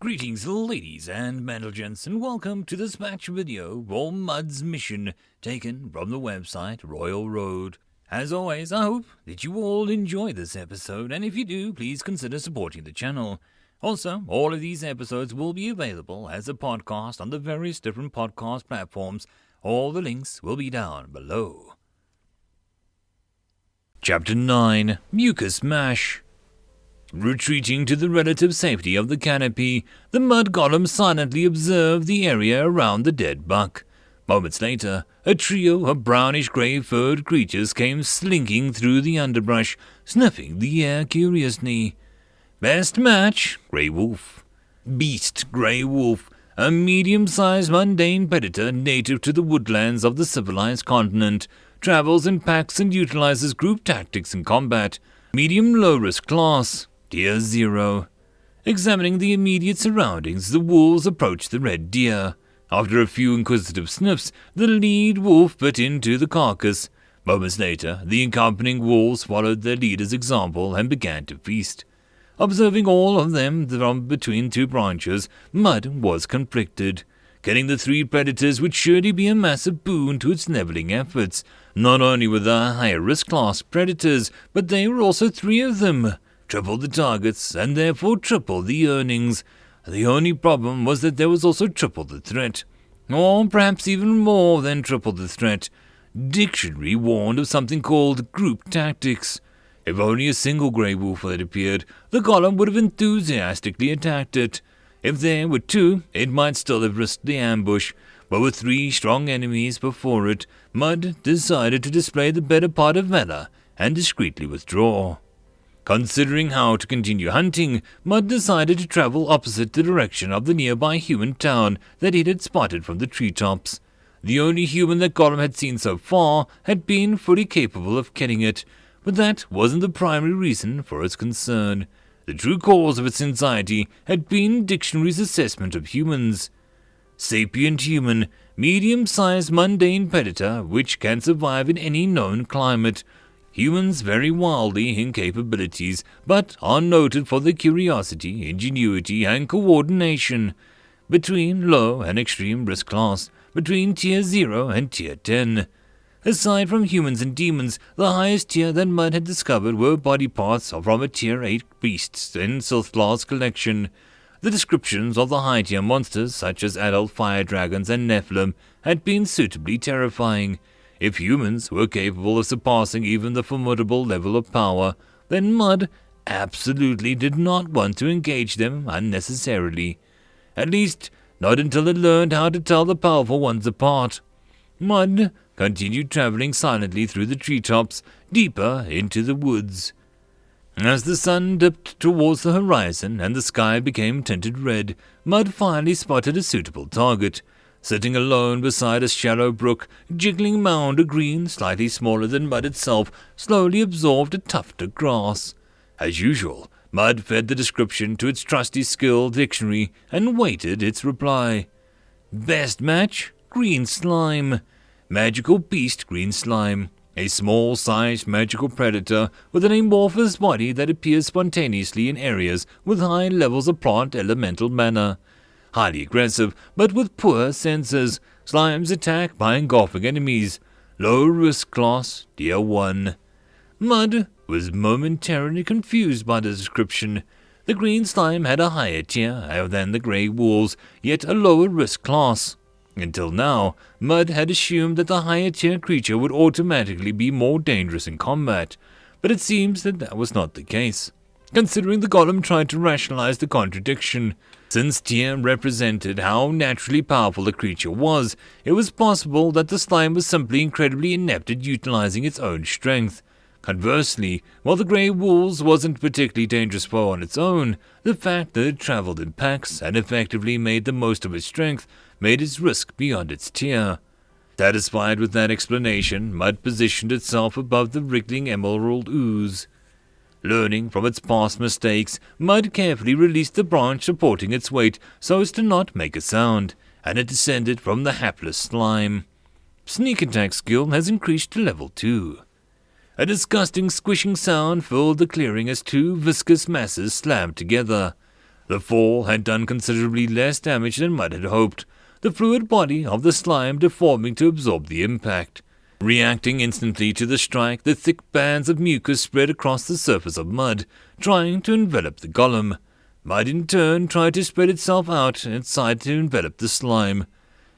Greetings ladies and gents, and welcome to this match video for Mud's mission taken from the website Royal Road. As always, I hope that you all enjoy this episode, and if you do, please consider supporting the channel. Also, all of these episodes will be available as a podcast on the various different podcast platforms. All the links will be down below. Chapter 9, Mucus Mash. Retreating to the relative safety of the canopy, the mud golem silently observed the area around the dead buck. Moments later, a trio of brownish-grey furred creatures came slinking through the underbrush, sniffing the air curiously. Best match, Grey Wolf. Beast, Grey Wolf, a medium-sized mundane predator native to the woodlands of the civilized continent, travels in packs and utilizes group tactics in combat. Medium low-risk class. Tier 0. Examining the immediate surroundings, the wolves approached the red deer. After a few inquisitive sniffs, the lead wolf bit into the carcass. Moments later, the accompanying wolves followed their leader's example and began to feast. Observing all of them from between two branches, Mud was conflicted. Killing the three predators would surely be a massive boon to its leveling efforts. Not only were there higher risk class predators, but they were also three of them. Triple the targets, and therefore triple the earnings. The only problem was that there was also triple the threat. Or perhaps even more than triple the threat. Dictionary warned of something called group tactics. If only a single grey wolf had appeared, the golem would have enthusiastically attacked it. If there were two, it might still have risked the ambush, but with three strong enemies before it, Mud decided to display the better part of valor and discreetly withdraw. Considering how to continue hunting, Mud decided to travel opposite the direction of the nearby human town that he had spotted from the treetops. The only human that Golem had seen so far had been fully capable of killing it, but that wasn't the primary reason for its concern. The true cause of its anxiety had been Dictionary's assessment of humans. Sapient human, medium-sized mundane predator which can survive in any known climate. Humans vary wildly in capabilities, but are noted for their curiosity, ingenuity, and coordination. Between low and extreme risk class, between Tier 0 and Tier 10. Aside from humans and demons, the highest tier that Mud had discovered were body parts from a Tier 8 beasts in Silthlaw's collection. The descriptions of the high-tier monsters, such as adult fire dragons and Nephilim, had been suitably terrifying. If humans were capable of surpassing even the formidable level of power, then Mud absolutely did not want to engage them unnecessarily. At least, not until it learned how to tell the powerful ones apart. Mud continued traveling silently through the treetops, deeper into the woods. As the sun dipped towards the horizon and the sky became tinted red, Mud finally spotted a suitable target. Sitting alone beside a shallow brook, jiggling mound of green, slightly smaller than Mud itself, slowly absorbed a tuft of grass. As usual, Mud fed the description to its trusty skill dictionary and waited its reply. Best match? Green slime. Magical beast green slime. A small-sized magical predator with an amorphous body that appears spontaneously in areas with high levels of plant elemental mana. Highly aggressive, but with poor senses. Slimes attack by engulfing enemies. Low risk class, Tier 1. Mud was momentarily confused by the description. The green slime had a higher tier than the grey wolves, yet a lower risk class. Until now, Mud had assumed that the higher tier creature would automatically be more dangerous in combat, but it seems that was not the case. Considering the golem tried to rationalize the contradiction. Since tier represented how naturally powerful the creature was, it was possible that the slime was simply incredibly inept at utilizing its own strength. Conversely, while the grey wolves wasn't particularly dangerous foe on its own, the fact that it traveled in packs and effectively made the most of its strength made its risk beyond its tier. Satisfied with that explanation, Mud positioned itself above the wriggling emerald ooze. Learning from its past mistakes, Mud carefully released the branch supporting its weight so as to not make a sound, and it descended from the hapless slime. Sneak attack skill has increased to level 2. A disgusting squishing sound filled the clearing as two viscous masses slammed together. The fall had done considerably less damage than Mud had hoped, the fluid body of the slime deforming to absorb the impact. Reacting instantly to the strike, the thick bands of mucus spread across the surface of Mud, trying to envelop the golem. Mud in turn tried to spread itself out inside to envelop the slime.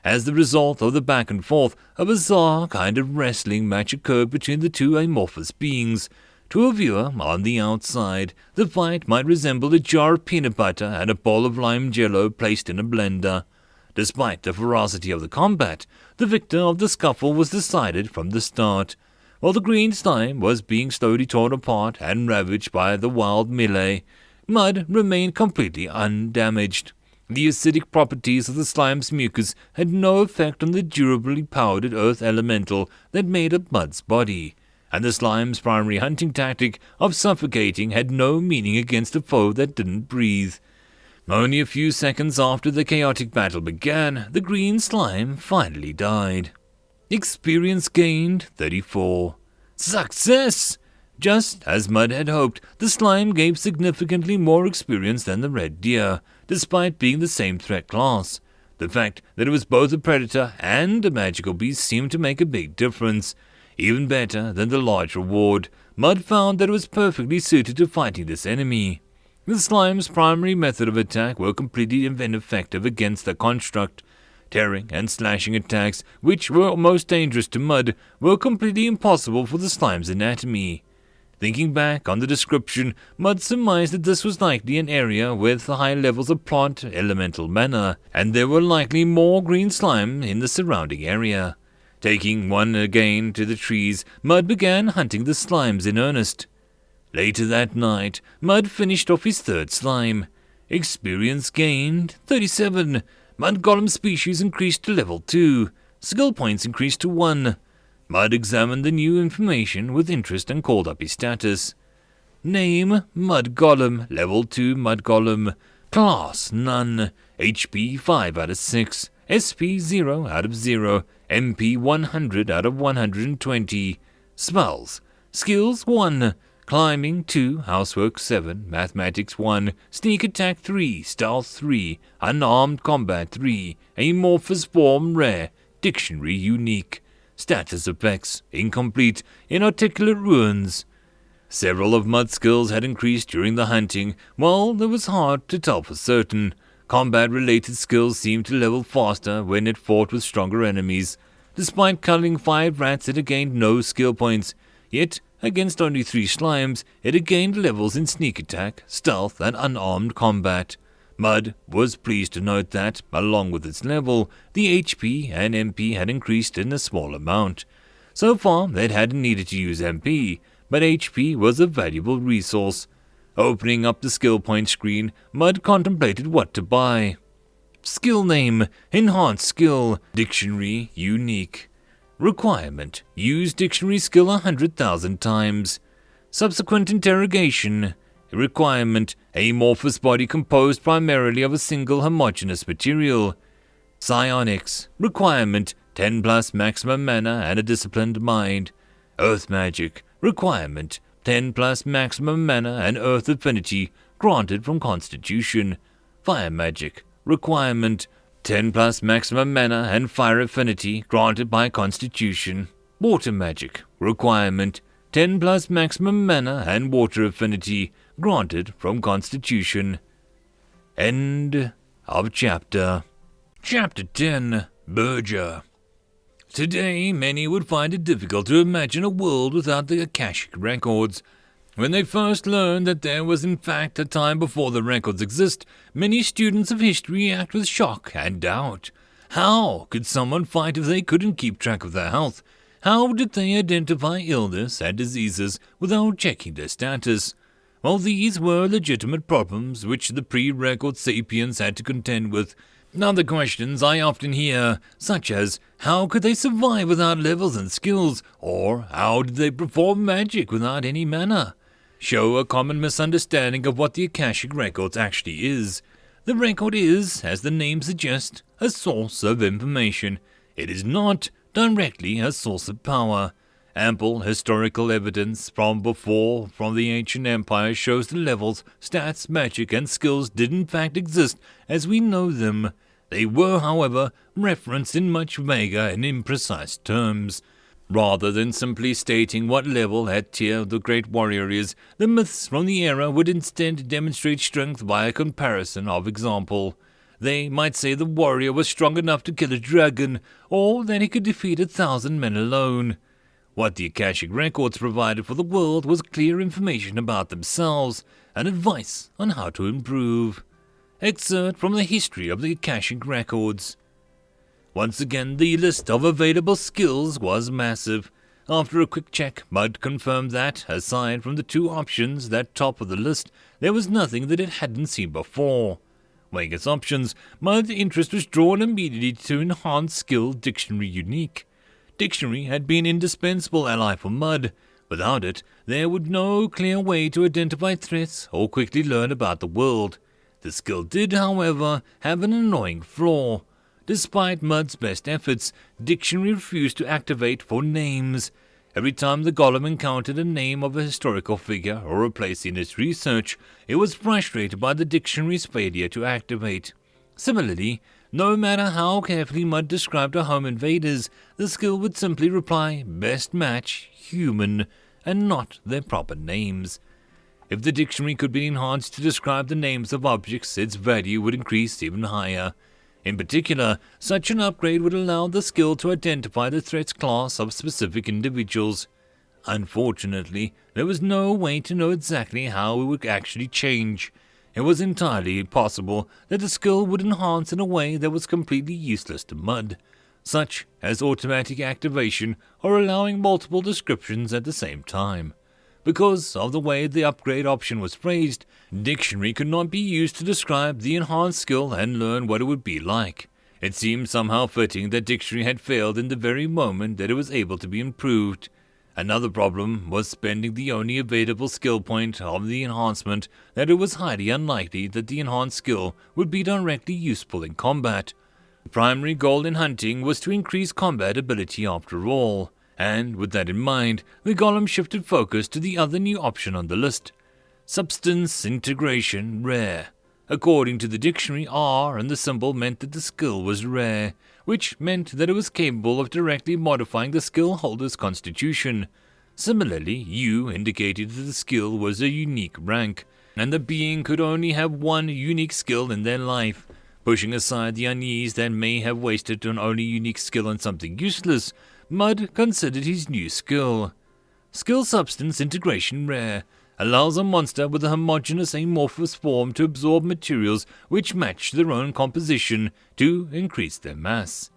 As the result of the back and forth, a bizarre kind of wrestling match occurred between the two amorphous beings. To a viewer on the outside, the fight might resemble a jar of peanut butter and a bowl of lime jello placed in a blender. Despite the ferocity of the combat, the victor of the scuffle was decided from the start. While the green slime was being slowly torn apart and ravaged by the wild melee, Mud remained completely undamaged. The acidic properties of the slime's mucus had no effect on the durably powdered earth elemental that made up Mud's body, and the slime's primary hunting tactic of suffocating had no meaning against a foe that didn't breathe. Only a few seconds after the chaotic battle began, the green slime finally died. Experience gained 34. Success! Just as Mud had hoped, the slime gave significantly more experience than the red deer, despite being the same threat class. The fact that it was both a predator and a magical beast seemed to make a big difference. Even better than the large reward, Mud found that it was perfectly suited to fighting this enemy. The slime's primary method of attack were completely ineffective against the construct. Tearing and slashing attacks, which were most dangerous to Mud, were completely impossible for the slime's anatomy. Thinking back on the description, Mud surmised that this was likely an area with high levels of plant elemental mana, and there were likely more green slime in the surrounding area. Taking one again to the trees, Mud began hunting the slimes in earnest. Later that night, Mud finished off his third slime. Experience gained 37. Mud Golem species increased to level 2. Skill points increased to 1. Mud examined the new information with interest and called up his status. Name, Mud Golem, Level 2 Mud Golem. Class, None. HP 5 out of 6. SP 0 out of 0. MP 100 out of 120. Spells. Skills 1. Climbing 2, Housework 7, Mathematics 1, Sneak Attack 3, Stealth 3, Unarmed Combat 3, Amorphous Form Rare, Dictionary Unique. Status effects, incomplete, inarticulate ruins. Several of Mud's skills had increased during the hunting, while it was hard to tell for certain. Combat-related skills seemed to level faster when it fought with stronger enemies. Despite culling 5 rats, it had gained no skill points, yet against only 3 slimes, it had gained levels in sneak attack, stealth, and unarmed combat. Mud was pleased to note that, along with its level, the HP and MP had increased in a small amount. So far, they hadn't needed to use MP, but HP was a valuable resource. Opening up the skill point screen, Mud contemplated what to buy. Skill name, Enhanced Skill, Dictionary Unique. Requirement, use dictionary skill 100,000 times. Subsequent interrogation. Requirement, amorphous body composed primarily of a single homogeneous material. Psionics. Requirement, 10 plus maximum mana and a disciplined mind. Earth magic. Requirement, 10 plus maximum mana and earth affinity granted from Constitution. Fire magic. Requirement, 10 plus maximum mana and fire affinity granted by Constitution. Water magic. Requirement, 10 plus maximum mana and water affinity granted from Constitution. End of chapter. Chapter 10. Berger. Today, many would find it difficult to imagine a world without the Akashic records. When they first learned that there was in fact a time before the records exist, many students of history act with shock and doubt. How could someone fight if they couldn't keep track of their health? How did they identify illness and diseases without checking their status? Well, these were legitimate problems which the pre-record sapiens had to contend with. Other questions I often hear, such as, how could they survive without levels and skills, or how did they perform magic without any mana, show a common misunderstanding of what the Akashic Records actually is. The record is, as the name suggests, a source of information. It is not directly a source of power. Ample historical evidence from the ancient empire shows the levels, stats, magic, and skills did in fact exist as we know them. They were, however, referenced in much vaguer and imprecise terms. Rather than simply stating what level at tier the great warrior is, the myths from the era would instead demonstrate strength by a comparison of example. They might say the warrior was strong enough to kill a dragon, or that he could defeat 1,000 men alone. What the Akashic records provided for the world was clear information about themselves and advice on how to improve. Excerpt from the history of the Akashic records. Once again, the list of available skills was massive. After a quick check, Mud confirmed that, aside from the two options that top of the list, there was nothing that it hadn't seen before. Weighing its options, Mud's interest was drawn immediately to Enhanced Skill Dictionary Unique. Dictionary had been an indispensable ally for Mud. Without it, there would no clear way to identify threats or quickly learn about the world. The skill did, however, have an annoying flaw. Despite Mud's best efforts, Dictionary refused to activate for names. Every time the golem encountered a name of a historical figure or a place in its research, it was frustrated by the Dictionary's failure to activate. Similarly, no matter how carefully Mud described her home invaders, the skill would simply reply, best match, human, and not their proper names. If the dictionary could be enhanced to describe the names of objects, its value would increase even higher. In particular, such an upgrade would allow the skill to identify the threat's class of specific individuals. Unfortunately, there was no way to know exactly how it would actually change. It was entirely possible that the skill would enhance in a way that was completely useless to Mud, such as automatic activation or allowing multiple descriptions at the same time. Because of the way the upgrade option was phrased, Dictionary could not be used to describe the enhanced skill and learn what it would be like. It seemed somehow fitting that Dictionary had failed in the very moment that it was able to be improved. Another problem was spending the only available skill point of the enhancement, that it was highly unlikely that the enhanced skill would be directly useful in combat. The primary goal in hunting was to increase combat ability after all, and with that in mind, the golem shifted focus to the other new option on the list. Substance Integration Rare. According to the dictionary, R and the symbol meant that the skill was rare, which meant that it was capable of directly modifying the skill holder's constitution. Similarly, U indicated that the skill was a unique rank, and the being could only have one unique skill in their life. Pushing aside the unease that may have wasted an only unique skill on something useless, Mud considered his new skill. Skill Substance Integration Rare allows a monster with a homogeneous amorphous form to absorb materials which match their own composition to increase their mass.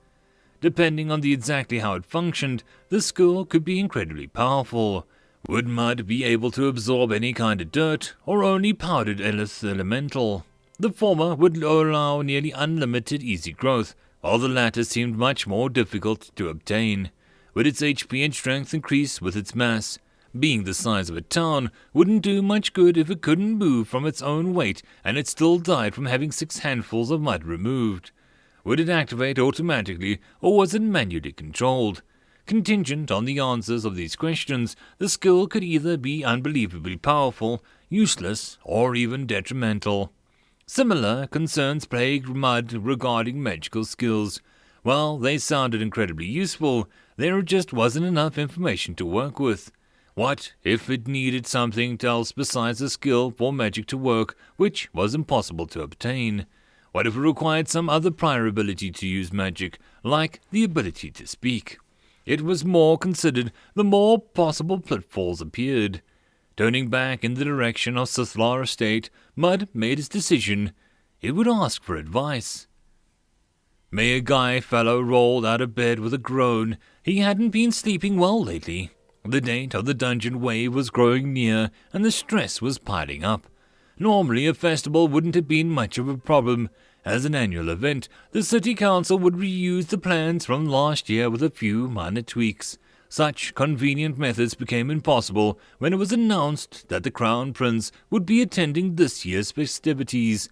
Depending on exactly how it functioned, the skill could be incredibly powerful. Would Mud be able to absorb any kind of dirt, or only powdered elemental? The former would allow nearly unlimited easy growth, while the latter seemed much more difficult to obtain. Would its HP and strength increase with its mass? Being the size of a town wouldn't do much good if it couldn't move from its own weight and it still died from having 6 handfuls of mud removed. Would it activate automatically or was it manually controlled? Contingent on the answers of these questions, the skill could either be unbelievably powerful, useless, or even detrimental. Similar concerns plagued Mud regarding magical skills. While they sounded incredibly useful, there just wasn't enough information to work with. What if it needed something else besides a skill for magic to work, which was impossible to obtain? What if it required some other prior ability to use magic, like the ability to speak? It was more considered, the more possible pitfalls appeared. Turning back in the direction of Sithlar Estate, Mud made his decision. It would ask for advice. Mayor Fellow rolled out of bed with a groan. He hadn't been sleeping well lately. The date of the dungeon wave was growing near, and the stress was piling up. Normally, a festival wouldn't have been much of a problem. As an annual event, the city council would reuse the plans from last year with a few minor tweaks. Such convenient methods became impossible when it was announced that the Crown Prince would be attending this year's festivities.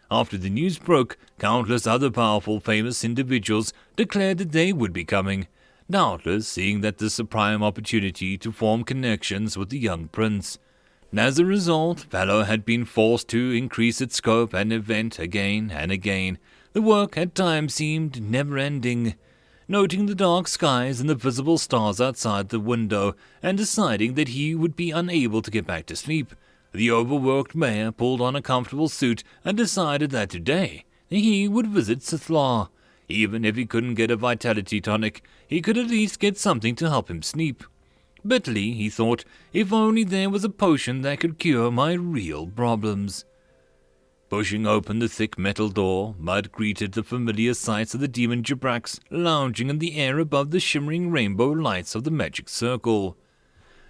After the news broke, countless other powerful, famous individuals declared that they would be coming. doubtless seeing that this a prime opportunity to form connections with the young prince. And as a result, Valor had been forced to increase its scope and event again and again. The work at times seemed never-ending. Noting the dark skies and the visible stars outside the window, and deciding that he would be unable to get back to sleep, the overworked mayor pulled on a comfortable suit and decided that today he would visit Sithlar. Even if he couldn't get a vitality tonic, he could at least get something to help him sleep. Bitterly, he thought, if only there was a potion that could cure my real problems. Pushing open the thick metal door, Mud greeted the familiar sights of the demon Jibrax lounging in the air above the shimmering rainbow lights of the magic circle.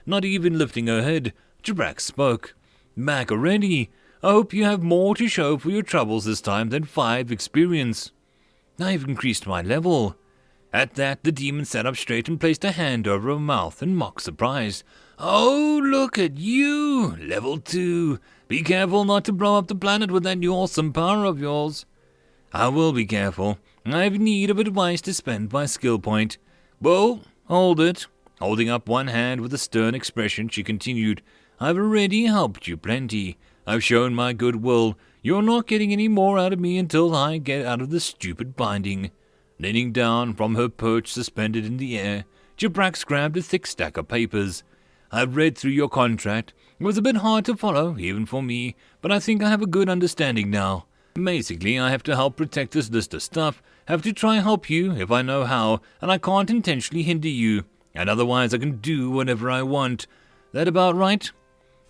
Not even lifting her head, Jibrax spoke. "Back already? I hope you have more to show for your troubles this time than 5 experience." "I've increased my level." At that, the demon sat up straight and placed a hand over her mouth in mock surprise. "Oh, look at you! Level 2. Be careful not to blow up the planet with that awesome power of yours." "I will be careful. I have need of advice to spend my skill point." "Well, hold it." Holding up one hand with a stern expression, she continued, "I've already helped you plenty. I've shown my goodwill. You're not getting any more out of me until I get out of this stupid binding." Leaning down from her perch suspended in the air, Jibrax grabbed a thick stack of papers. "I've read through your contract. It was a bit hard to follow, even for me, but I think I have a good understanding now. Basically, I have to help protect this list of stuff, have to try and help you if I know how, and I can't intentionally hinder you, and otherwise I can do whatever I want. That about right?"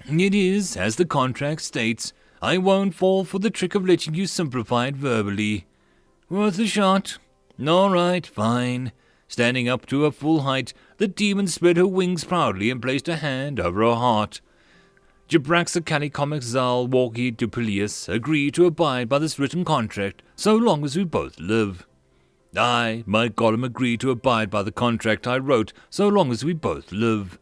"It is, as the contract states. I won't fall for the trick of letting you simplify it verbally." "Worth a shot." "All right, fine." Standing up to her full height, the demon spread her wings proudly and placed a hand over her heart. Jibraxacali Comic Zal Walkie Dupilius agreed to abide by this written contract so long as we both live. I, my Golem, agreed to abide by the contract I wrote so long as we both live.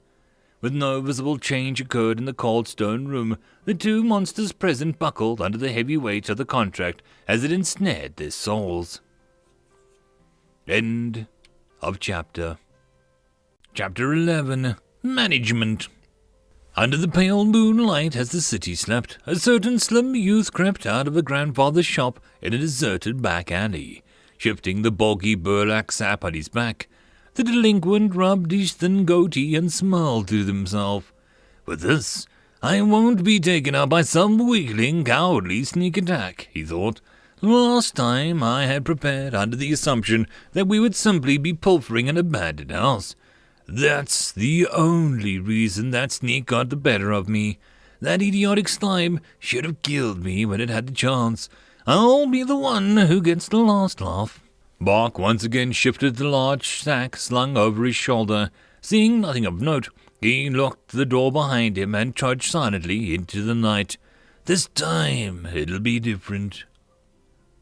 With no visible change occurred in the cold stone room, the two monsters present buckled under the heavy weight of the contract as it ensnared their souls. End of chapter. Chapter 11. Management. Under the pale moonlight as the city slept, a certain slim youth crept out of a grandfather's shop in a deserted back alley, shifting the boggy burlap sack on his back. The delinquent rubbed his thin goatee and smiled to himself. "With this, I won't be taken up by some weakling, cowardly sneak attack," he thought. "Last time I had prepared under the assumption that we would simply be pilfering an abandoned house. That's the only reason that sneak got the better of me. That idiotic slime should have killed me when it had the chance. I'll be the one who gets the last laugh." Bark once again shifted the large sack slung over his shoulder. Seeing nothing of note, he locked the door behind him and trudged silently into the night. "This time it'll be different."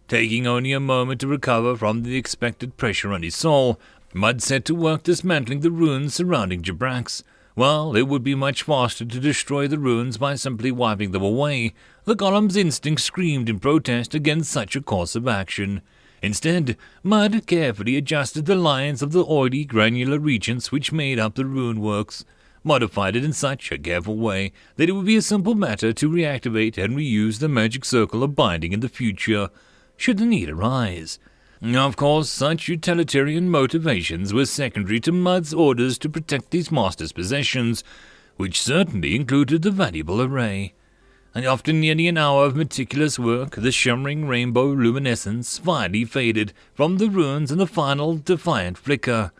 Taking only a moment to recover from the expected pressure on his soul, Mud set to work dismantling the ruins surrounding Jibrax. While it would be much faster to destroy the ruins by simply wiping them away, the golem's instinct screamed in protest against such a course of action. Instead, Mud carefully adjusted the lines of the oily granular regions which made up the rune works, modified it in such a careful way that it would be a simple matter to reactivate and reuse the magic circle of binding in the future, should the need arise. Of course, such utilitarian motivations were secondary to Mud's orders to protect his master's possessions, which certainly included the valuable array. And after nearly an hour of meticulous work, the shimmering rainbow luminescence finally faded from the ruins in the final defiant flicker.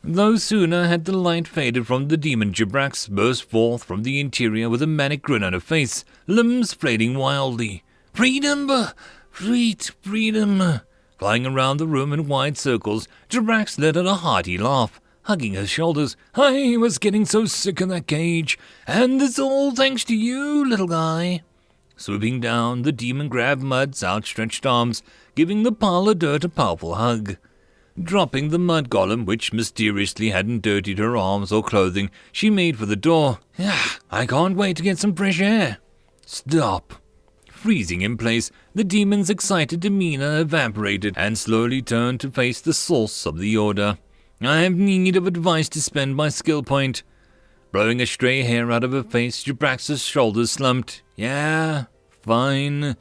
No sooner had the light faded from the demon Jibrax burst forth from the interior with a manic grin on her face, limbs flailing wildly. "Freedom! Freedom!" Flying around the room in wide circles, Jibrax let out a hearty laugh, hugging her shoulders. "I was getting so sick of that cage, and it's all thanks to you, little guy." Swooping down, the demon grabbed Mud's outstretched arms, giving the pile of dirt a powerful hug. Dropping the mud golem, which mysteriously hadn't dirtied her arms or clothing, she made for the door. "I can't wait to get some fresh air." "Stop." Freezing in place, the demon's excited demeanor evaporated and slowly turned to face the source of the order. I have need of advice to spend my skill point. Blowing a stray hair out of her face, Jabrax's shoulders slumped. Yeah, fine.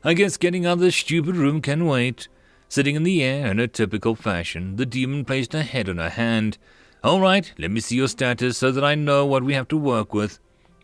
I guess getting out of this stupid room can wait. Sitting in the air in her typical fashion, the demon placed her head on her hand. All right, let me see your status so that I know what we have to work with.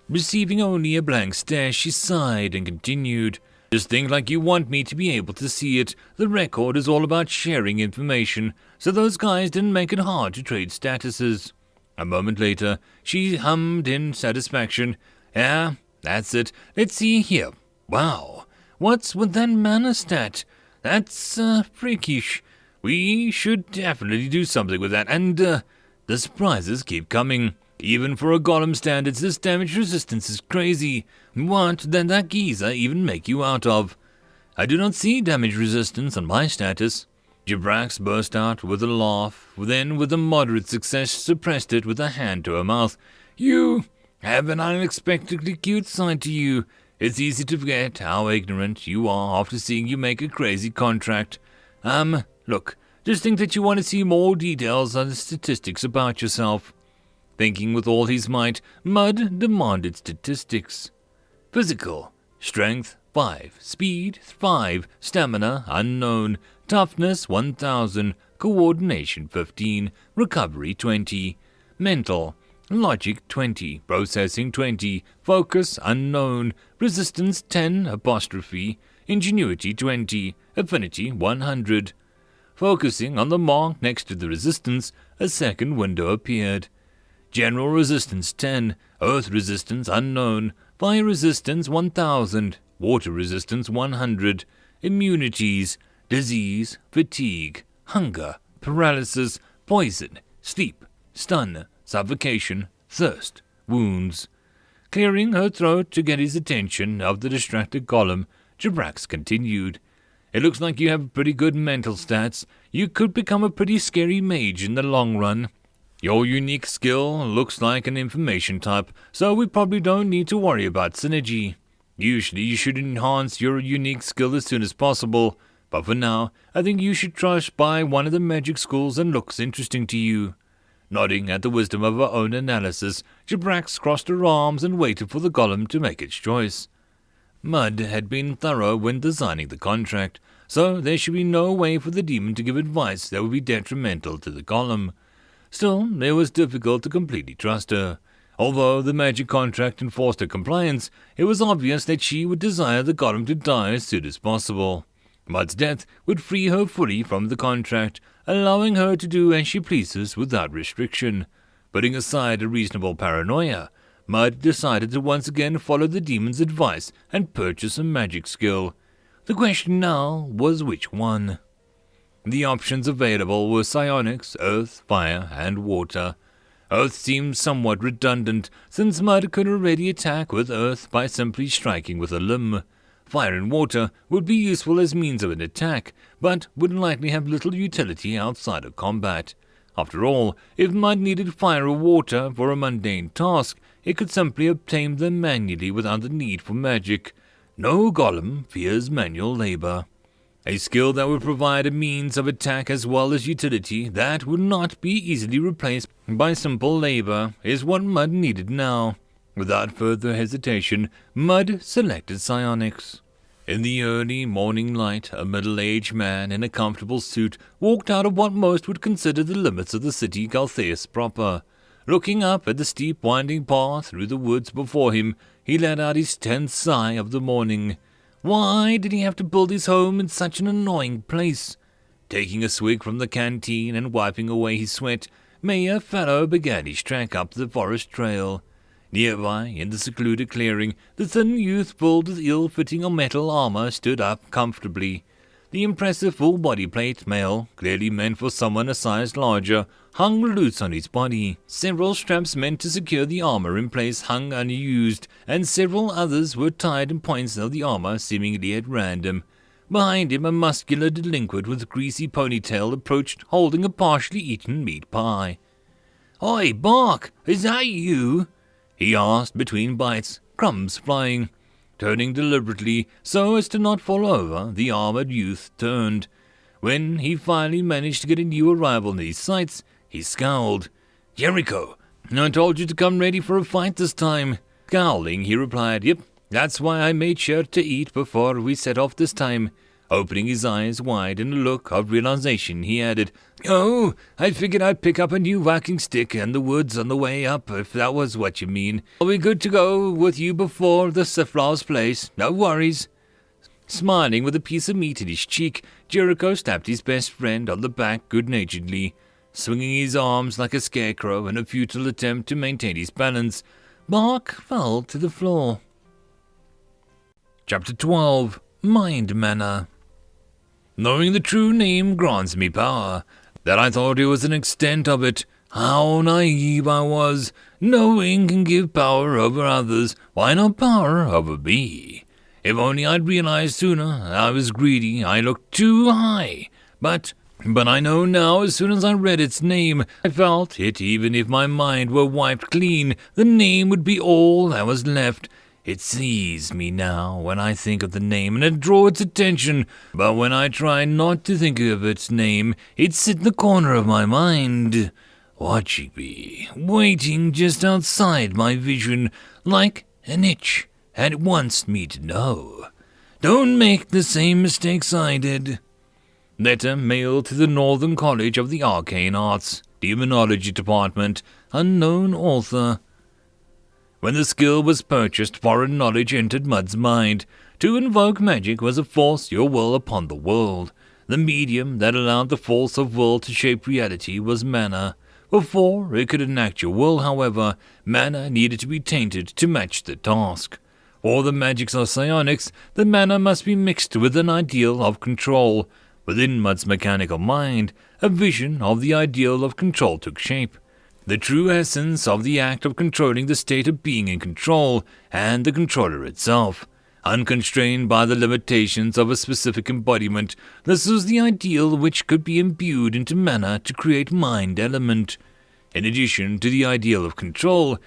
Receiving only a blank stare, she sighed and continued. Just think like you want me to be able to see it. The record is all about sharing information, so those guys didn't make it hard to trade statuses. A moment later, she hummed in satisfaction. Yeah, that's it. Let's see here. Wow, what's with that mana stat? That's, freakish. We should definitely do something with that, and, the surprises keep coming. Even for a golem standards, this damage resistance is crazy. What did that geezer even make you out of? I do not see damage resistance on my status. Jabrax burst out with a laugh, then with a moderate success suppressed it with a hand to her mouth. You have an unexpectedly cute side to you. It's easy to forget how ignorant you are after seeing you make a crazy contract. Look, just think that you want to see more details on the statistics about yourself. Thinking with all his might, Mud demanded statistics. Physical, strength 5, speed 5, stamina unknown, toughness 1000, coordination 15, recovery 20, mental, logic 20, processing 20, focus unknown, resistance 10 apostrophe, ingenuity 20, affinity 100. Focusing on the mark next to the resistance, a second window appeared. General resistance 10, earth resistance unknown, fire resistance 1000, water resistance 100, immunities, disease, fatigue, hunger, paralysis, poison, sleep, stun, suffocation, thirst, wounds. Clearing her throat to get his attention of the distracted golem, Jabrax continued. It looks like you have pretty good mental stats. You could become a pretty scary mage in the long run. Your unique skill looks like an information type, so we probably don't need to worry about synergy. Usually you should enhance your unique skill as soon as possible, but for now, I think you should try one of the magic schools that looks interesting to you. Nodding at the wisdom of her own analysis, Jabrax crossed her arms and waited for the golem to make its choice. Mud had been thorough when designing the contract, so there should be no way for the demon to give advice that would be detrimental to the golem. Still, it was difficult to completely trust her. Although the magic contract enforced her compliance, it was obvious that she would desire the golem to die as soon as possible. Mud's death would free her fully from the contract, allowing her to do as she pleases without restriction. Putting aside a reasonable paranoia, Mud decided to once again follow the demon's advice and purchase a magic skill. The question now was which one. The options available were psionics, earth, fire, and water. Earth seemed somewhat redundant, since Mud could already attack with earth by simply striking with a limb. Fire and water would be useful as means of an attack, but would likely have little utility outside of combat. After all, if Mud needed fire or water for a mundane task, it could simply obtain them manually without the need for magic. No golem fears manual labor. A skill that would provide a means of attack as well as utility that would not be easily replaced by simple labor is what Mud needed now. Without further hesitation, Mud selected psionics. In the early morning light, a middle-aged man in a comfortable suit walked out of what most would consider the limits of the city Galtheus proper. Looking up at the steep winding path through the woods before him, he let out his tenth sigh of the morning. Why did he have to build his home in such an annoying place? Taking a swig from the canteen and wiping away his sweat, Mayor Farrow began his trek up the forest trail. Nearby, in the secluded clearing, the thin youth filled with ill-fitting metal armor stood up comfortably. The impressive full body plate mail, clearly meant for someone a size larger, hung loose on his body. Several straps meant to secure the armor in place hung unused, and several others were tied in points of the armor seemingly at random. Behind him, a muscular delinquent with greasy ponytail approached, holding a partially eaten meat pie. "Oi, Bark, is that you?" he asked between bites, crumbs flying. Turning deliberately so as to not fall over, the armored youth turned. When he finally managed to get a new arrival in his sights, He scowled. Jericho, I told you to come ready for a fight this time. Scowling, he replied, Yep, that's why I made sure to eat before we set off this time. Opening his eyes wide in a look of realization, he added, Oh, I figured I'd pick up a new walking stick in the woods on the way up, if that was what you mean. I'll be good to go with you before the Siflaw's place. No worries. Smiling with a piece of meat in his cheek, Jericho slapped his best friend on the back good-naturedly. Swinging his arms like a scarecrow in a futile attempt to maintain his balance, Mark fell to the floor. Chapter 12. Mind Mana. Knowing the true name grants me power, that I thought it was an extent of it. How naive I was. Knowing can give power over others, why not power over me? If only I'd realized sooner. I was greedy, I looked too high. But I know now, as soon as I read its name, I felt it, even if my mind were wiped clean, the name would be all that was left. It sees me now when I think of the name, and it draws its attention, but when I try not to think of its name, it sits in the corner of my mind, watching me, waiting just outside my vision, like an itch, and it wants me to know. Don't make the same mistakes I did. Letter mailed to the Northern College of the Arcane Arts, Demonology Department, unknown author. When the skill was purchased, foreign knowledge entered Mud's mind. To invoke magic was to force your will upon the world. The medium that allowed the force of will to shape reality was mana. Before it could enact your will, however, mana needed to be tainted to match the task. For the magics of psionics, the mana must be mixed with an ideal of control. Within Mud's mechanical mind, a vision of the ideal of control took shape. The true essence of the act of controlling the state of being in control, and the controller itself. Unconstrained by the limitations of a specific embodiment, this was the ideal which could be imbued into mana to create mind element. In addition to the ideal of control,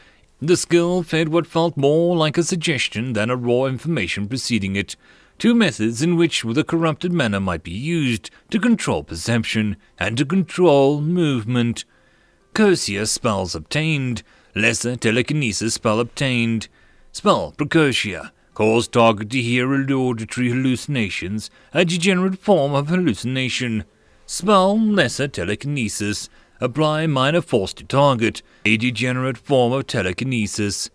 the skill fed what felt more like a suggestion than a raw information preceding it. Two methods in which the corrupted mana might be used to control perception and to control movement. Cursia spells obtained. Lesser telekinesis spell obtained. Spell Precursia. Cause target to hear auditory hallucinations, a degenerate form of hallucination. Spell Lesser telekinesis. Apply minor force to target, a degenerate form of telekinesis.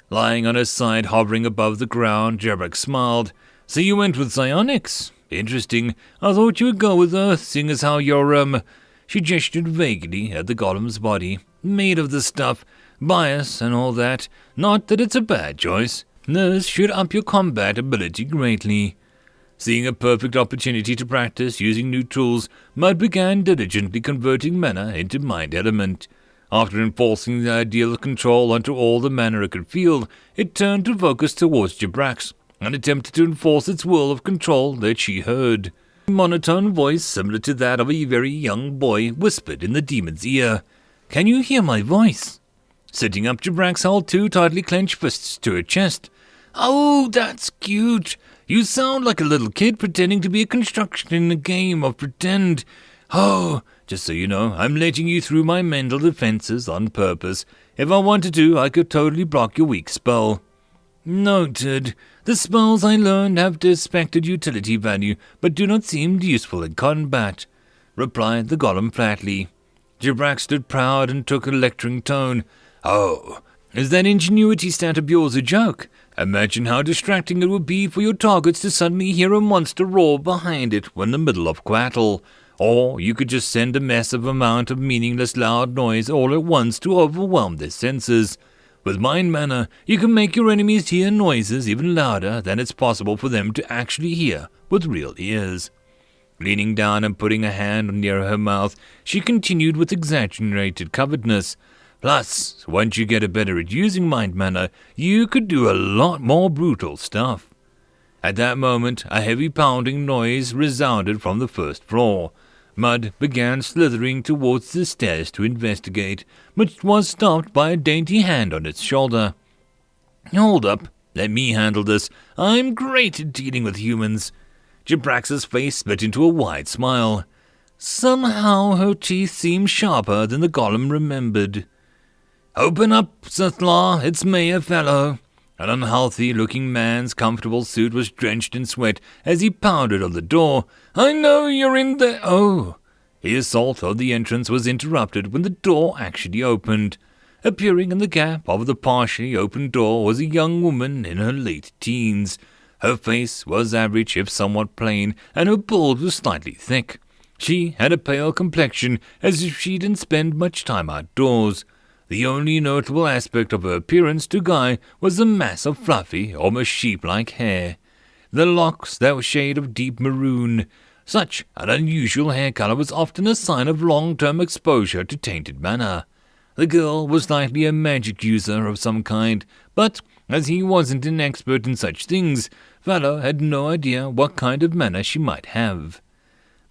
Lying on her side, hovering above the ground, Jebrak smiled. So you went with psionics? Interesting. I thought you would go with Earth, seeing as how you're, She gestured vaguely at the golem's body. Made of the stuff, bias and all that. Not that it's a bad choice. This should up your combat ability greatly. Seeing a perfect opportunity to practice using new tools, Mud began diligently converting mana into mind element. After enforcing the ideal of control onto all the mana it could feel, it turned to focus towards Jebrak's and attempted to enforce its will of control that she heard. A monotone voice similar to that of a very young boy whispered in the demon's ear, "Can you hear my voice?" Sitting up, Jebrak held two tightly clenched fists to her chest. "Oh, that's cute. You sound like a little kid pretending to be a construction in a game of pretend. Oh, just so you know, I'm letting you through my mental defenses on purpose. If I wanted to, I could totally block your weak spell." "Noted. The spells I learned have expected utility value, but do not seem useful in combat," replied the golem flatly. Jebrak stood proud and took a lecturing tone. "Oh, is that ingenuity stat of yours a joke? Imagine how distracting it would be for your targets to suddenly hear a monster roar behind it when in the middle of battle. Or you could just send a massive amount of meaningless loud noise all at once to overwhelm their senses. With mind mana, you can make your enemies hear noises even louder than it's possible for them to actually hear with real ears." Leaning down and putting a hand near her mouth, she continued with exaggerated covetousness. "Plus, once you get better at using mind mana, you could do a lot more brutal stuff." At that moment, a heavy pounding noise resounded from the first floor. Mud began slithering towards the stairs to investigate, but was stopped by a dainty hand on its shoulder. "Hold up. Let me handle this. I'm great at dealing with humans." Jebrak's face split into a wide smile. Somehow her teeth seemed sharper than the golem remembered. "Open up, Sithlar, it's me, a fellow." An unhealthy-looking man's comfortable suit was drenched in sweat as he pounded on the door. "I know you're in there." "Oh." His assault of the entrance was interrupted when the door actually opened. Appearing in the gap of the partially opened door was a young woman in her late teens. Her face was average if somewhat plain, and her build was slightly thick. She had a pale complexion, as if she didn't spend much time outdoors. The only notable aspect of her appearance to Guy was a mass of fluffy, almost sheep-like hair. The locks that were shade of deep maroon. Such an unusual hair color was often a sign of long-term exposure to tainted mana. The girl was likely a magic user of some kind, but as he wasn't an expert in such things, Valor had no idea what kind of mana she might have.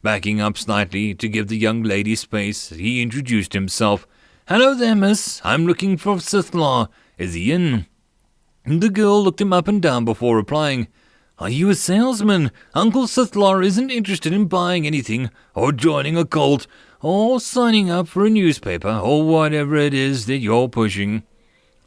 Backing up slightly to give the young lady space, he introduced himself. "Hello there, miss. I'm looking for Sithlar. Is he in?" The girl looked him up and down before replying. "Are you a salesman? Uncle Sithlar isn't interested in buying anything, or joining a cult, or signing up for a newspaper, or whatever it is that you're pushing."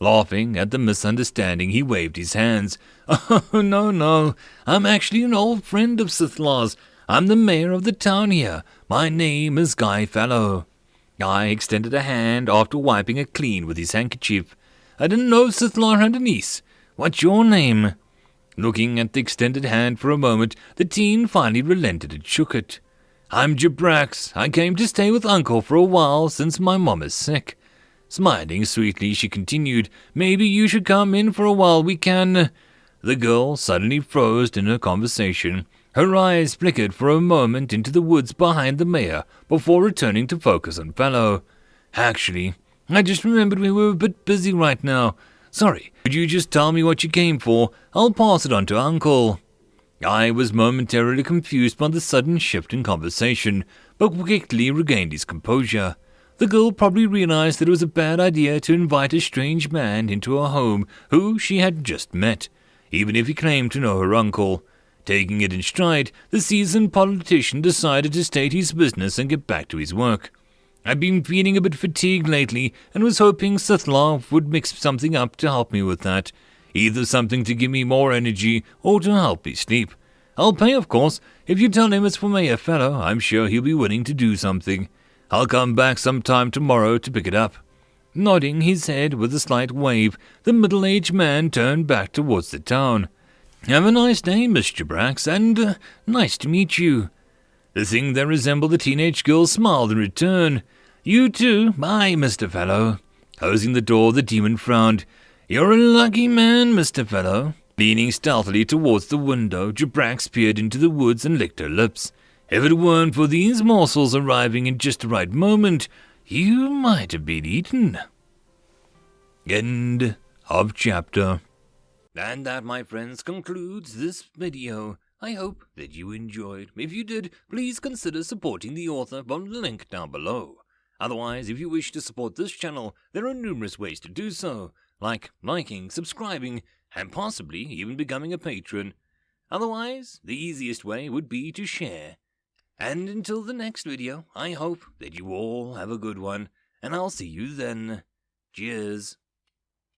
Laughing at the misunderstanding, he waved his hands. "Oh, no. I'm actually an old friend of Sithlar's. I'm the mayor of the town here. My name is Guy Fallow." Guy extended a hand after wiping it clean with his handkerchief. "I didn't know Sithlar had a niece. What's your name?" Looking at the extended hand for a moment, the teen finally relented and shook it. "I'm Jibrax. I came to stay with Uncle for a while since my mom is sick." Smiling sweetly, she continued, "Maybe you should come in for a while. We can—" The girl suddenly froze in her conversation. Her eyes flickered for a moment into the woods behind the mayor before returning to focus on Fallow. "Actually, I just remembered we were a bit busy right now. Sorry, could you just tell me what you came for? I'll pass it on to Uncle." I was momentarily confused by the sudden shift in conversation, but quickly regained his composure. The girl probably realized that it was a bad idea to invite a strange man into her home who she had just met, even if he claimed to know her uncle. Taking it in stride, the seasoned politician decided to state his business and get back to his work. "I've been feeling a bit fatigued lately, and was hoping Sithlar would mix something up to help me with that. Either something to give me more energy, or to help me sleep. I'll pay, of course. If you tell him it's for Mayor Fellow, I'm sure he'll be willing to do something. I'll come back sometime tomorrow to pick it up." Nodding his head with a slight wave, the middle-aged man turned back towards the town. "Have a nice day, Mr. Brax, and nice to meet you." The thing that resembled the teenage girl smiled in return. "You too. Bye, Mr. Fellow." Closing the door, the demon frowned. "You're a lucky man, Mr. Fellow." Leaning stealthily towards the window, Jibrax peered into the woods and licked her lips. "If it weren't for these morsels arriving in just the right moment, you might have been eaten." End of chapter. And that, my friends, concludes this video. I hope that you enjoyed. If you did, please consider supporting the author from the link down below. Otherwise, if you wish to support this channel, there are numerous ways to do so, like liking, subscribing, and possibly even becoming a patron. Otherwise, the easiest way would be to share. And until the next video, I hope that you all have a good one, and I'll see you then. Cheers.